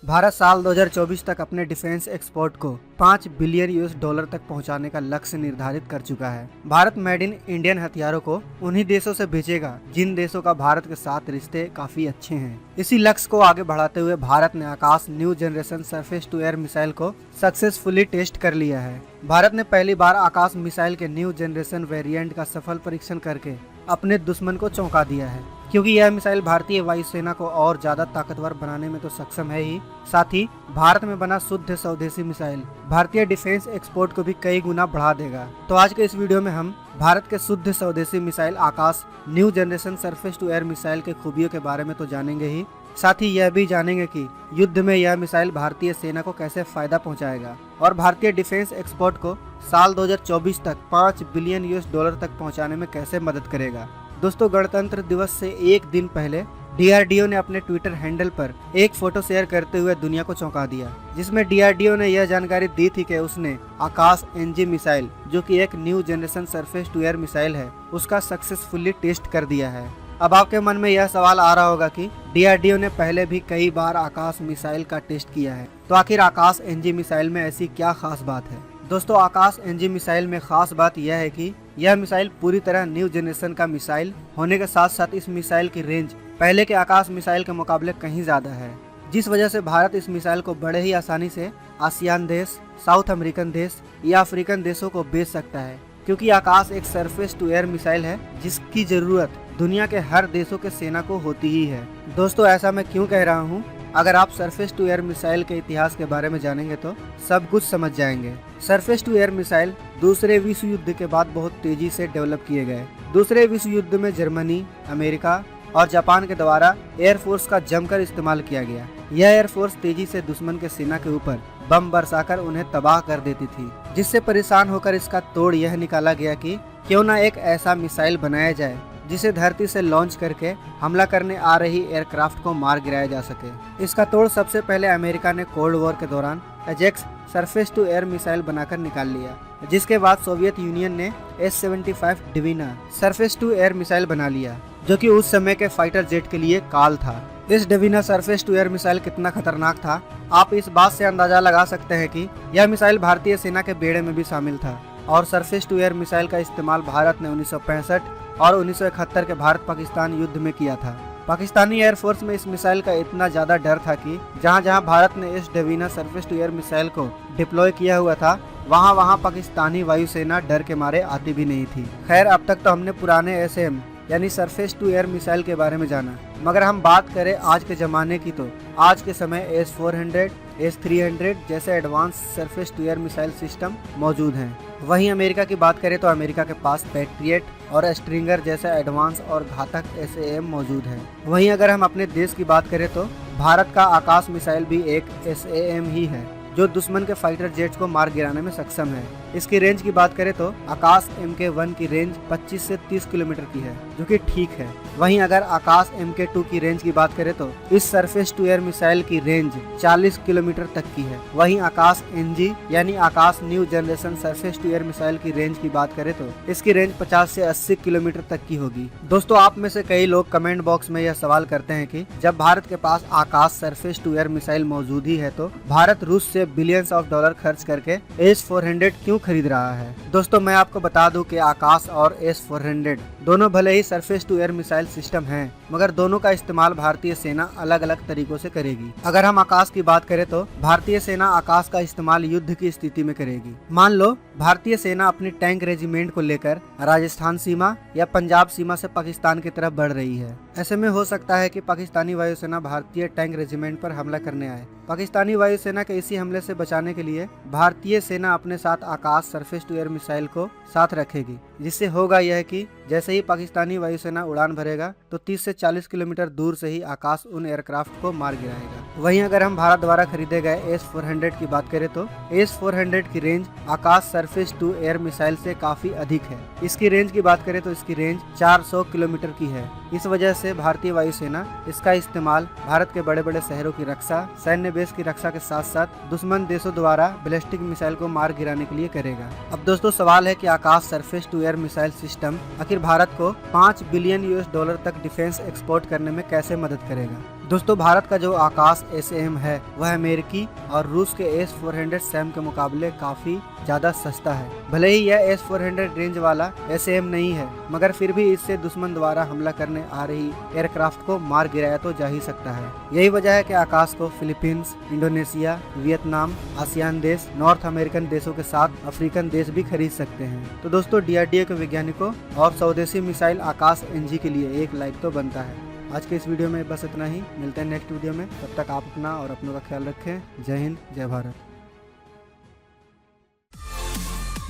भारत साल 2024 तक अपने डिफेंस एक्सपोर्ट को 5 बिलियन यूएस डॉलर तक पहुंचाने का लक्ष्य निर्धारित कर चुका है। भारत मेड इन इंडियन हथियारों को उन्हीं देशों से भेजेगा जिन देशों का भारत के साथ रिश्ते काफी अच्छे हैं। इसी लक्ष्य को आगे बढ़ाते हुए भारत ने Akash new generation surface to air missile को सक्सेसफुली टेस्ट कर लिया है। भारत ने पहली बार आकाश मिसाइल के न्यू जनरेशन वेरिएंट का सफल परीक्षण करके अपने दुश्मन को चौंका दिया है, क्योंकि यह मिसाइल भारतीय वायुसेना को और ज्यादा ताकतवर बनाने में तो सक्षम है ही, साथ ही भारत में बना शुद्ध स्वदेशी मिसाइल भारतीय डिफेंस एक्सपोर्ट को भी कई गुना बढ़ा देगा। तो आज के इस वीडियो में हम भारत के शुद्ध स्वदेशी missile Akash new generation surface to air missile के खूबियों के बारे में तो जानेंगे ही, साथ ही यह भी जानेंगे कि युद्ध में यह मिसाइल भारतीय सेना को कैसे फायदा पहुंचाएगा और भारतीय डिफेंस एक्सपोर्ट को साल 2024 तक 5 बिलियन यूएस डॉलर तक पहुंचाने में कैसे मदद करेगा। दोस्तों, गणतंत्र दिवस से एक दिन पहले डीआरडीओ ने अपने ट्विटर हैंडल पर एक फोटो शेयर करते हुए दुनिया को चौंका दिया, जिसमें डीआरडीओ ने यह जानकारी दी थी कि उसने आकाश एनजी मिसाइल, जो कि एक new generation surface to air missile है, उसका सक्सेसफुली टेस्ट कर दिया है। अब आपके मन में यह सवाल आ रहा होगा कि डीआरडीओ ने पहले भी कई बार आकाश मिसाइल का टेस्ट किया है, तो आखिर आकाश एनजी मिसाइल में ऐसी क्या खास बात है। दोस्तों, आकाश एनजी मिसाइल में खास बात यह है कि यह मिसाइल पूरी तरह न्यू जनरेशन का मिसाइल होने के साथ साथ इस मिसाइल की रेंज पहले के आकाश मिसाइल के मुकाबले कहीं ज्यादा है, जिस वजह से भारत इस मिसाइल को बड़े ही आसानी से आसियान देश, साउथ अमेरिकन देश या अफ्रीकन देशों को बेच सकता है, क्योंकि आकाश एक सरफेस टू एयर मिसाइल है जिसकी जरूरत दुनिया के हर देशों के सेना को होती ही है। दोस्तों, ऐसा मैं क्यों कह रहा हूँ? अगर आप सरफेस टू एयर मिसाइल के इतिहास के बारे में जानेंगे तो सब कुछ समझ जाएंगे। सरफेस टू एयर मिसाइल दूसरे विश्व युद्ध के बाद बहुत तेजी से डेवलप किए गए। दूसरे विश्व युद्ध में जर्मनी, अमेरिका और जापान के द्वारा एयरफोर्स का जमकर इस्तेमाल किया गया। यह एयरफोर्स तेजी से दुश्मन के सेना के ऊपर बम बरसाकर उन्हें तबाह कर देती थी, जिससे परेशान होकर इसका तोड़ यह निकाला गया कि क्यों न एक ऐसा मिसाइल बनाया जाए जिसे धरती से लॉन्च करके हमला करने आ रही एयरक्राफ्ट को मार गिराया जा सके। इसका तोड़ सबसे पहले अमेरिका ने कोल्ड वॉर के दौरान Ajax surface to air missile बनाकर निकाल लिया, जिसके बाद सोवियत यूनियन ने S-75 Dvina surface to air missile बना लिया, जो कि उस समय के फाइटर जेट के लिए काल था। इस डिवीना सरफेस टू एयर मिसाइल कितना खतरनाक था, आप इस बात से अंदाजा लगा सकते हैं कि यह मिसाइल भारतीय सेना के बेड़े में भी शामिल था। और सरफेस टू एयर मिसाइल का इस्तेमाल भारत ने 1965 और 1971 के भारत पाकिस्तान युद्ध में किया था। पाकिस्तानी एयरफोर्स में इस मिसाइल का इतना ज्यादा डर था कि जहां जहां भारत ने इस डेवीना सरफेस टू एयर मिसाइल को डिप्लॉय किया हुआ था, वहां वहां पाकिस्तानी वायुसेना डर के मारे आती भी नहीं थी। खैर, अब तक तो हमने पुराने SM यानी सरफेस टू एयर मिसाइल के बारे में जाना, मगर हम बात करें आज के जमाने की तो आज के समय S-400, S-300 जैसे advance surface to air missile system मौजूद हैं। वहीं अमेरिका की बात करें तो अमेरिका के पास पैट्रियट और स्ट्रिंगर जैसे एडवांस और घातक SAM मौजूद हैं। वहीं अगर हम अपने देश की बात करें तो भारत का आकाश मिसाइल भी एक SAM ही है, जो दुश्मन के फाइटर जेट्स को मार गिराने में सक्षम है। इसकी रेंज की बात करें तो आकाश MK1 की रेंज 25 से 30 किलोमीटर की है, जो कि ठीक है। वहीं अगर आकाश MK2 की रेंज की बात करें तो इस सरफेस टू एयर मिसाइल की रेंज 40 किलोमीटर तक की है। वहीं आकाश NG यानी Akash new generation surface to air missile की रेंज की बात करें तो इसकी रेंज 50 से 80 किलोमीटर तक की होगी। दोस्तों, आप में से कई लोग कमेंट बॉक्स में यह सवाल करते हैं कि जब भारत के पास आकाश सरफेस टू एयर मिसाइल मौजूद ही है तो भारत रूस से बिलियंस ऑफ डॉलर खर्च करके S-400 क्यों खरीद रहा है। दोस्तों, मैं आपको बता दूं कि आकाश और S-400 दोनों भले ही surface to air missile system हैं, मगर दोनों का इस्तेमाल भारतीय सेना अलग अलग तरीकों से करेगी। अगर हम आकाश की बात करें तो भारतीय सेना आकाश का इस्तेमाल युद्ध की स्थिति में करेगी। मान लो भारतीय सेना अपनी टैंक रेजिमेंट को लेकर राजस्थान सीमा या पंजाब सीमा से पाकिस्तान की तरफ बढ़ रही है। ऐसे में हो सकता है कि पाकिस्तानी वायुसेना भारतीय टैंक रेजिमेंट पर हमला करने आए। पाकिस्तानी वायुसेना के इसी हमले से बचाने के लिए भारतीय सेना अपने साथ आकाश सरफेस टू एयर मिसाइल को साथ रखेगी, जिससे होगा यह कि जैसे ही पाकिस्तानी वायुसेना उड़ान भरेगा तो 30 से 40 किलोमीटर दूर से ही आकाश उन एयरक्राफ्ट को मार गिराएगा। वहीं अगर हम भारत द्वारा खरीदे गए S-400 की बात करें तो S-400 की range Akash surface to air missile से काफी अधिक है। इसकी रेंज की बात करें तो इसकी रेंज 400 किलोमीटर की है। इस वजह से भारतीय वायुसेना इसका इस्तेमाल भारत के बड़े बड़े शहरों की रक्षा, सैन्य बेस की रक्षा के साथ साथ दुश्मन देशों द्वारा बैलिस्टिक मिसाइल को मार गिराने के लिए करेगा। अब दोस्तों, सवाल है कि Akash surface to air missile system आखिर भारत को 5 बिलियन यूएस डॉलर तक डिफेंस एक्सपोर्ट करने में कैसे मदद करेगा। दोस्तों भारत का जो आकाश एसएएम है वह अमेरिकी और रूस के S-400 सैम के मुकाबले काफी ज्यादा सस्ता है। भले ही यह S-400 रेंज वाला एसएएम नहीं है, मगर फिर भी इससे दुश्मन द्वारा हमला करने आ रही एयरक्राफ्ट को मार गिराया तो जा ही सकता है। यही वजह है कि आकाश को फिलीपींस, इंडोनेशिया, वियतनाम, आसियान देश, नॉर्थ अमेरिकन देशों के साथ अफ्रीकन देश भी खरीद सकते हैं। तो दोस्तों DRDO के वैज्ञानिकों और स्वदेशी मिसाइल आकाश NG के लिए एक लाइक तो बनता है। आज के इस वीडियो में बस इतना ही। मिलते हैं नेक्स्ट वीडियो में। तब तक आप अपना और अपनों का ख्याल रखें। जय हिंद, जय भारत।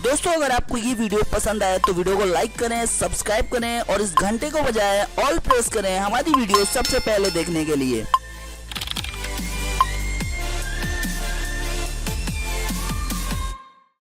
दोस्तों अगर आपको ये वीडियो पसंद आए तो वीडियो को लाइक करें, सब्सक्राइब करें और इस घंटे को बजाय ऑल प्रेस करें हमारी वीडियो सबसे पहले देखने के लिए।